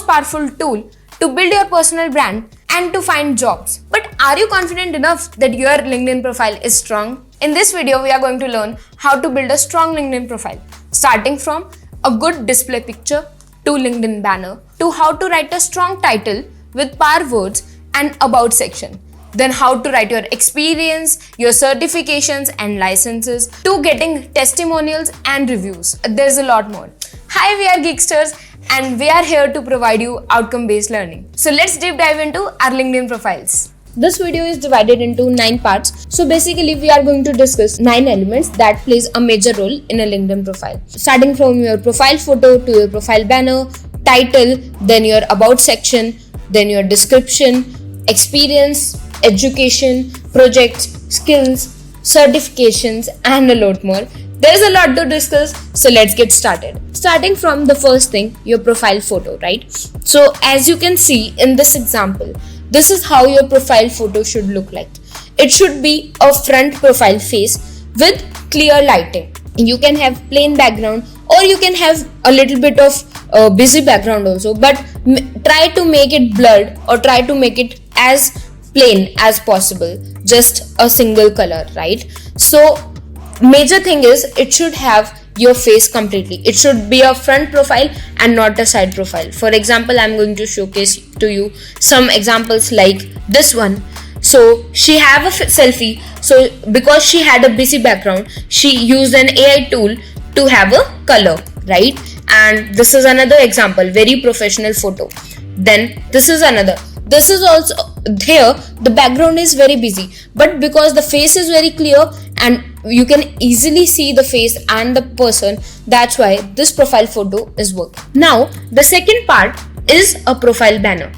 powerful tool to build your personal brand and to find jobs. But are you confident enough that your LinkedIn profile is strong? In this video, we are going to learn how to build a strong LinkedIn profile, starting from a good display picture to LinkedIn banner, to how to write a strong title with power words and about section. Then how to write your experience, your certifications and licenses, to getting testimonials and reviews. There's a lot more. Hi, we are Geeksters and we are here to provide you outcome-based learning. So let's deep dive into our LinkedIn profiles. This video is divided into 9 parts. So basically we are going to discuss 9 elements that plays a major role in a LinkedIn profile. Starting from your profile photo to your profile banner, title, then your about section, then your description, experience, education, projects, skills, certifications and a lot more. There's a lot to discuss, so let's get started. Starting from the first thing, your profile photo, right? So as you can see in this example, this is how your profile photo should look like. It should be a front profile face with clear lighting. You can have plain background or you can have a little bit of busy background also, but try to make it blurred or try to make it as plain as possible, just a single color, right? So major thing is it should have your face completely. It should be a front profile and not a side profile. For example, I'm going to showcase to you some examples like this one. So she have a selfie. So because she had a busy background, she used an AI tool to have a color, right? And this is another example, very professional photo. Then this is another. This is also here, the background is very busy, but because the face is very clear and you can easily see the face and the person, that's why this profile photo is working. Now, the second part is a profile banner.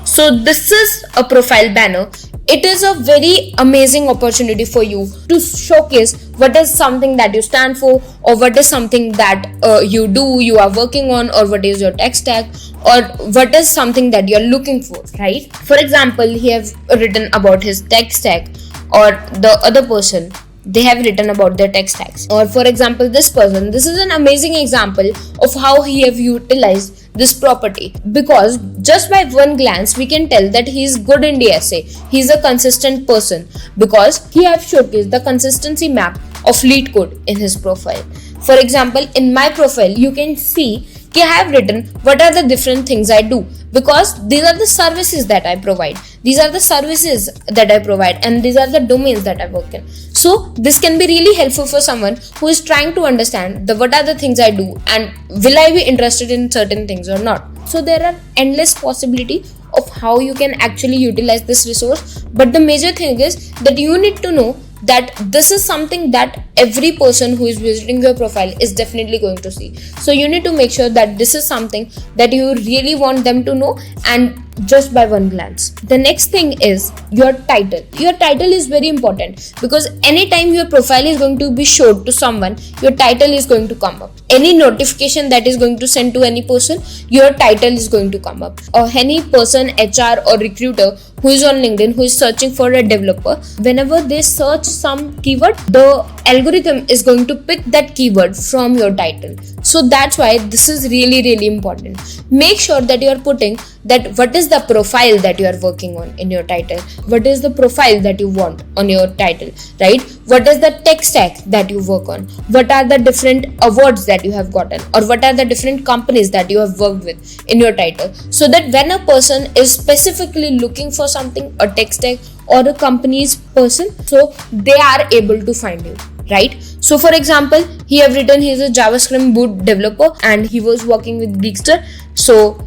So this is a profile banner. It is a very amazing opportunity for you to showcase what is something that you stand for, or what is something that you are working on, or what is your tech stack, or what is something that you're looking for, right? For example, he has written about his tech stack, or the other person, they have written about their tech stacks. Or for example, this person, this is an amazing example of how he have utilized this property, because just by one glance we can tell that he is good in DSA. He is a consistent person because he have showcased the consistency map of lead code in his profile. For example, in my profile you can see I have written what are the different things I do, because these are the services that I provide. These are the services that I provide and these are the domains that I work in. So this can be really helpful for someone who is trying to understand what are the things I do and will I be interested in certain things or not. So there are endless possibility of how you can actually utilize this resource, but the major thing is that you need to know that this is something that every person who is visiting your profile is definitely going to see. So you need to make sure that this is something that you really want them to know, and just by one glance. The next thing is your title. Your title is very important because anytime your profile is going to be showed to someone, your title is going to come up. Any notification that is going to send to any person, your title is going to come up. Or any person, HR or recruiter who is on LinkedIn, who is searching for a developer, whenever they search some keyword, the algorithm is going to pick that keyword from your title. So that's why this is really important. Make sure that you are putting that what is the profile that you are working on in your title, what is the profile that you want on your title, right? What is the tech stack that you work on, what are the different awards that you have gotten, or what are the different companies that you have worked with in your title, so that when a person is specifically looking for something, a tech stack or a company's person, so they are able to find you, right? So for example, he have written he is a JavaScript boot developer and he was working with Geekster. So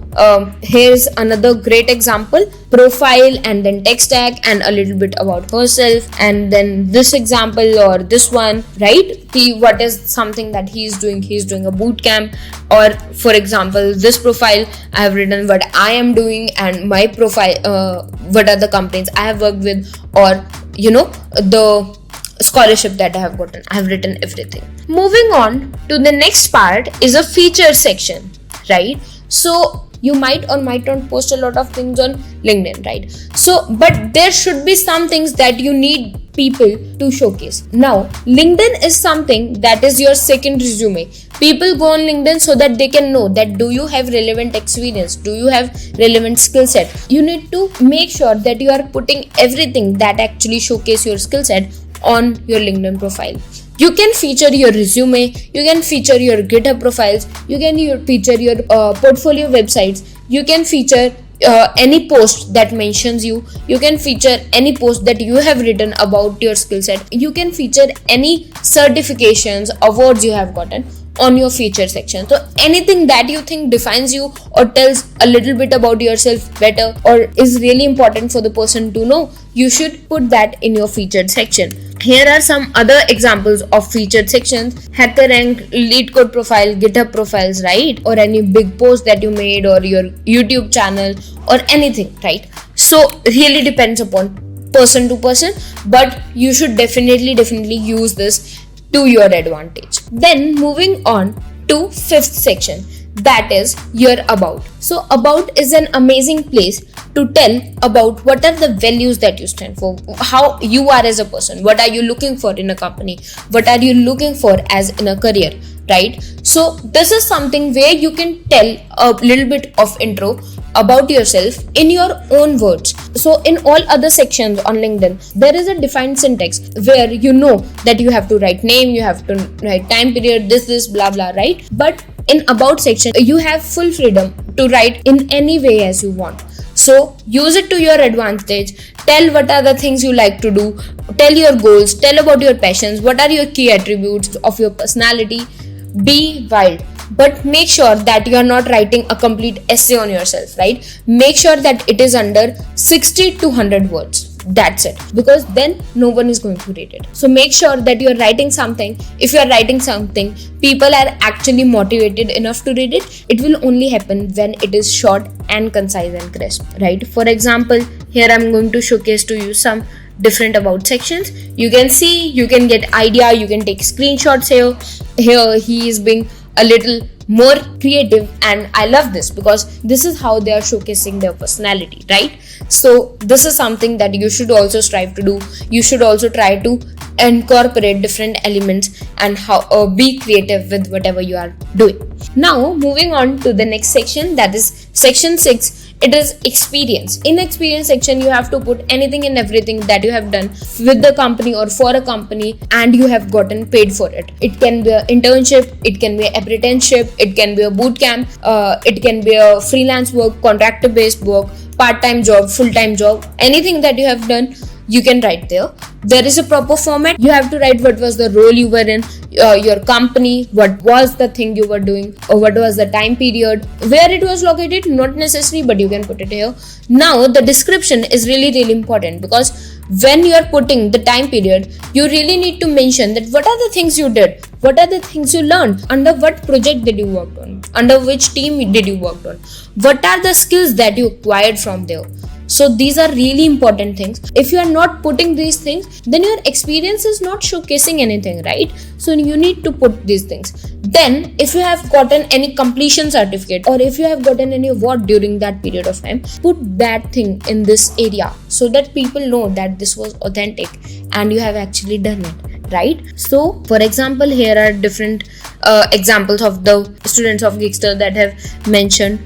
here's another great example, profile and then tech stack and a little bit about herself, and then this example or this one, right? What is something that he's doing a boot camp. Or for example, this profile I have written what I am doing and my profile, what are the companies I have worked with, or the scholarship that I have gotten. I have written everything. Moving on to the next part is a feature section, right? So you might or might not post a lot of things on LinkedIn, right? So but there should be some things that you need people to showcase. Now, LinkedIn is something that is your second resume. People go on LinkedIn so that they can know that do you have relevant experience, do you have relevant skill set. You need to make sure that you are putting everything that actually showcase your skill set on your LinkedIn profile. You can feature your resume, you can feature your GitHub profiles, you can feature your portfolio websites, you can feature any post that mentions you can feature any post that you have written about your skill set, you can feature any certifications, awards you have gotten on your feature section. So anything that you think defines you or tells a little bit about yourself better or is really important for the person to know, you should put that in your featured section. Here are some other examples of featured sections: HackerRank, LeetCode profile, GitHub profiles, right? Or any big post that you made, or your YouTube channel, or anything, right? So really depends upon person to person, but you should definitely use this to your advantage. Then moving on to fifth section, that is your about. So about is an amazing place to tell about what are the values that you stand for, how you are as a person, what are you looking for in a company, what are you looking for as in a career, right? So this is something where you can tell a little bit of intro about yourself in your own words. So in all other sections on LinkedIn, there is a defined syntax where you know that you have to write name, you have to write time period, this, blah, blah, right? But in about section, you have full freedom to write in any way as you want. So use it to your advantage. Tell what are the things you like to do. Tell your goals. Tell about your passions. What are your key attributes of your personality. Be wild. But make sure that you are not writing a complete essay on yourself, right? Make sure that it is under 60 to 100 words. That's it, because then no one is going to read it. So make sure that you're writing something. If you're writing something, people are actually motivated enough to read it. It will only happen when it is short and concise and crisp, right? For example, here I'm going to showcase to you some different about sections. You can see, you can get idea, you can take screenshots here. Here he is being a little more creative, and I love this because this is how they are showcasing their personality, right? So this is something that you should also strive to do. You should also try to incorporate different elements and how be creative with whatever you are doing. Now moving on to the next section, that is section 6. It is experience. In experience section, you have to put anything and everything that you have done with the company or for a company and you have gotten paid for it. It can be an internship, it can be an apprenticeship, it can be a boot camp, it can be a freelance work, contractor based work, part-time job, full-time job, anything that you have done, you can write there. There is a proper format. You have to write what was the role you were in, your company, what was the thing you were doing, or what was the time period, where it was located, not necessary, but you can put it here. Now the description is really important, because when you are putting the time period, you really need to mention that what are the things you did, what are the things you learned, under what project did you work on, under which team did you work on, what are the skills that you acquired from there. So these are really important things. If you are not putting these things, then your experience is not showcasing anything, right? So you need to put these things. Then if you have gotten any completion certificate or if you have gotten any award during that period of time, put that thing in this area so that people know that this was authentic and you have actually done it, right? So for example, here are different examples of the students of Geekster that have mentioned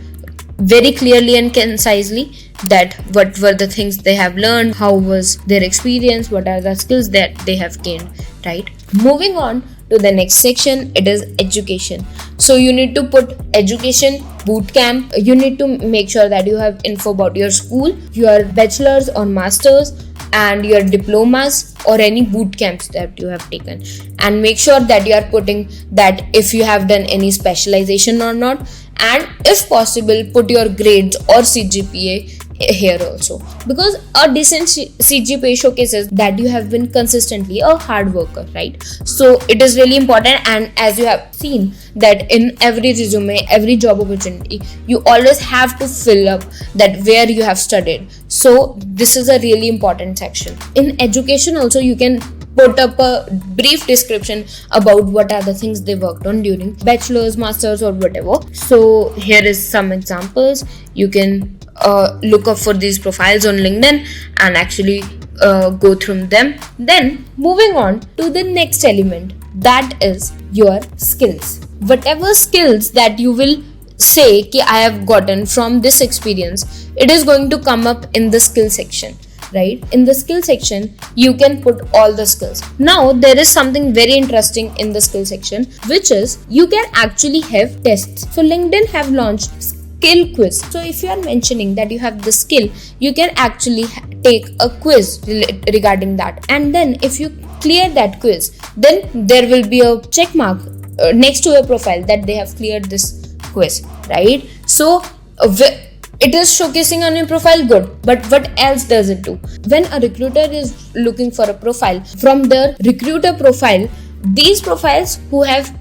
very clearly and concisely that what were the things they have learned, how was their experience, what are the skills that they have gained, right? Moving on to the next section, it is education. So you need to put education, boot camp. You need to make sure that you have info about your school, your bachelor's or master's, and your diplomas or any boot camps that you have taken, and make sure that you are putting that if you have done any specialization or not, and if possible put your grades or CGPA here also, because a decent CGPA showcases that you have been consistently a hard worker, right? So it is really important, and as you have seen that in every resume, every job opportunity, you always have to fill up that where you have studied. So this is a really important section. In education also, you can put up a brief description about what are the things they worked on during bachelor's, master's or whatever. So here is some examples. You can look up for these profiles on LinkedIn and actually go through them. Then moving on to the next element, that is your skills. Whatever skills that you will say कि I have gotten from this experience, it is going to come up in the skill section, right? In the skill section, you can put all the skills. Now, there is something very interesting in the skill section, which is you can actually have tests. So LinkedIn have launched skill quiz. So if you are mentioning that you have the skill, you can actually take a quiz regarding that. And then if you clear that quiz, then there will be a check mark next to your profile that they have cleared this quiz, right? So it is showcasing on your profile, good, but what else does it do? When a recruiter is looking for a profile, from the recruiter profile, these profiles who have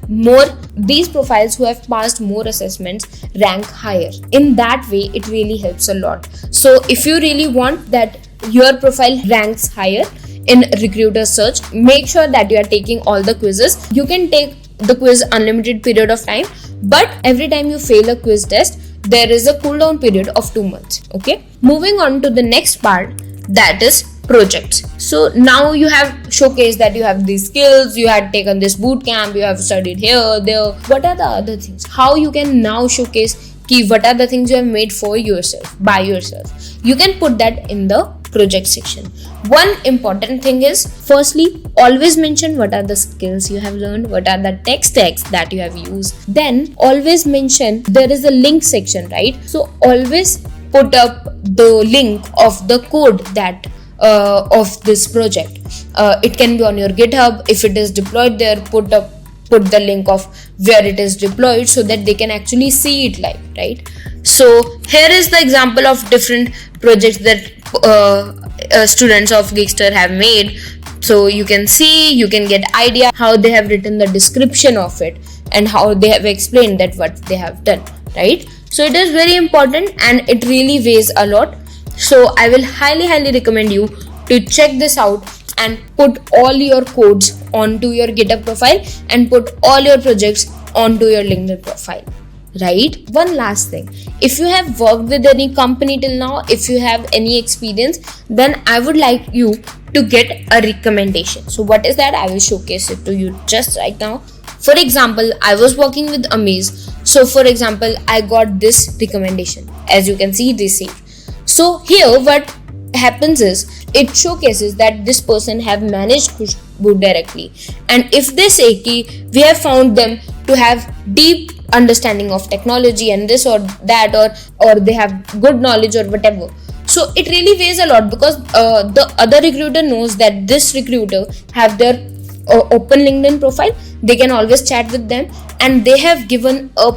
passed more assessments rank higher. In that way, it really helps a lot. So if you really want that your profile ranks higher in recruiter search, make sure that you are taking all the quizzes. You can take the quiz unlimited period of time, but every time you fail a quiz test, there is a cooldown period of 2 months. Okay, moving on to the next part, that is projects. So now you have showcased that you have these skills, you had taken this boot camp, you have studied here, there. What are the other things? How you can now showcase what are the things you have made for yourself, by yourself? You can put that in the project section. One important thing is, firstly, always mention what are the skills you have learned, what are the tech stacks that you have used. Then always mention there is a link section, right? So always put up the link of the code that of this project. It can be on your GitHub. If it is deployed there, put the link of where it is deployed so that they can actually see it live, right? So here is the example of different projects that students of Geekster have made. So you can see, you can get idea how they have written the description of it and how they have explained that what they have done, right? So it is very important and it really weighs a lot. So I will highly recommend you to check this out and put all your codes onto your GitHub profile and put all your projects onto your LinkedIn profile, right? One last thing, if you have worked with any company till now, if you have any experience, then I would like you to get a recommendation. So what is that? I will showcase it to you just right now. For example, I was working with Amaze. So for example, I got this recommendation. As you can see, received. So here what happens is, it showcases that this person have managed Khushbu directly, and if they say ki we have found them to have deep understanding of technology and this or that, or they have good knowledge or whatever, so it really weighs a lot, because the other recruiter knows that this recruiter have their open LinkedIn profile, they can always chat with them, and they have given a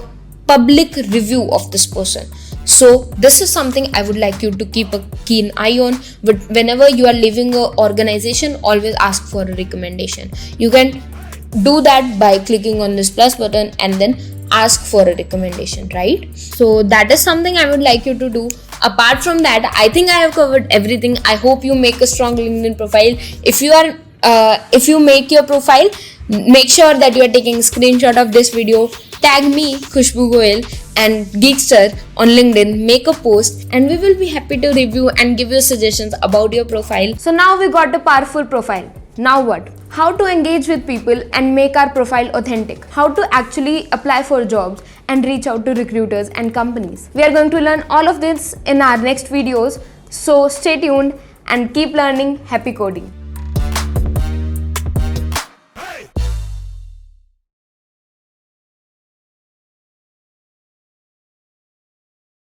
public review of this person. So this is something I would like you to keep a keen eye on. But whenever you are leaving an organization, always ask for a recommendation. You can do that by clicking on this plus button and then ask for a recommendation, right? So that is something I would like you to do. Apart from that, I think I have covered everything. I hope you make a strong LinkedIn profile. If you make your profile, make sure that you are taking a screenshot of this video, tag me, Khushbu Goyal, and Geekster on LinkedIn, make a post, and we will be happy to review and give you suggestions about your profile. So now we got a powerful profile. Now what? How to engage with people and make our profile authentic. How to actually apply for jobs and reach out to recruiters and companies. We are going to learn all of this in our next videos. So stay tuned and keep learning. Happy coding.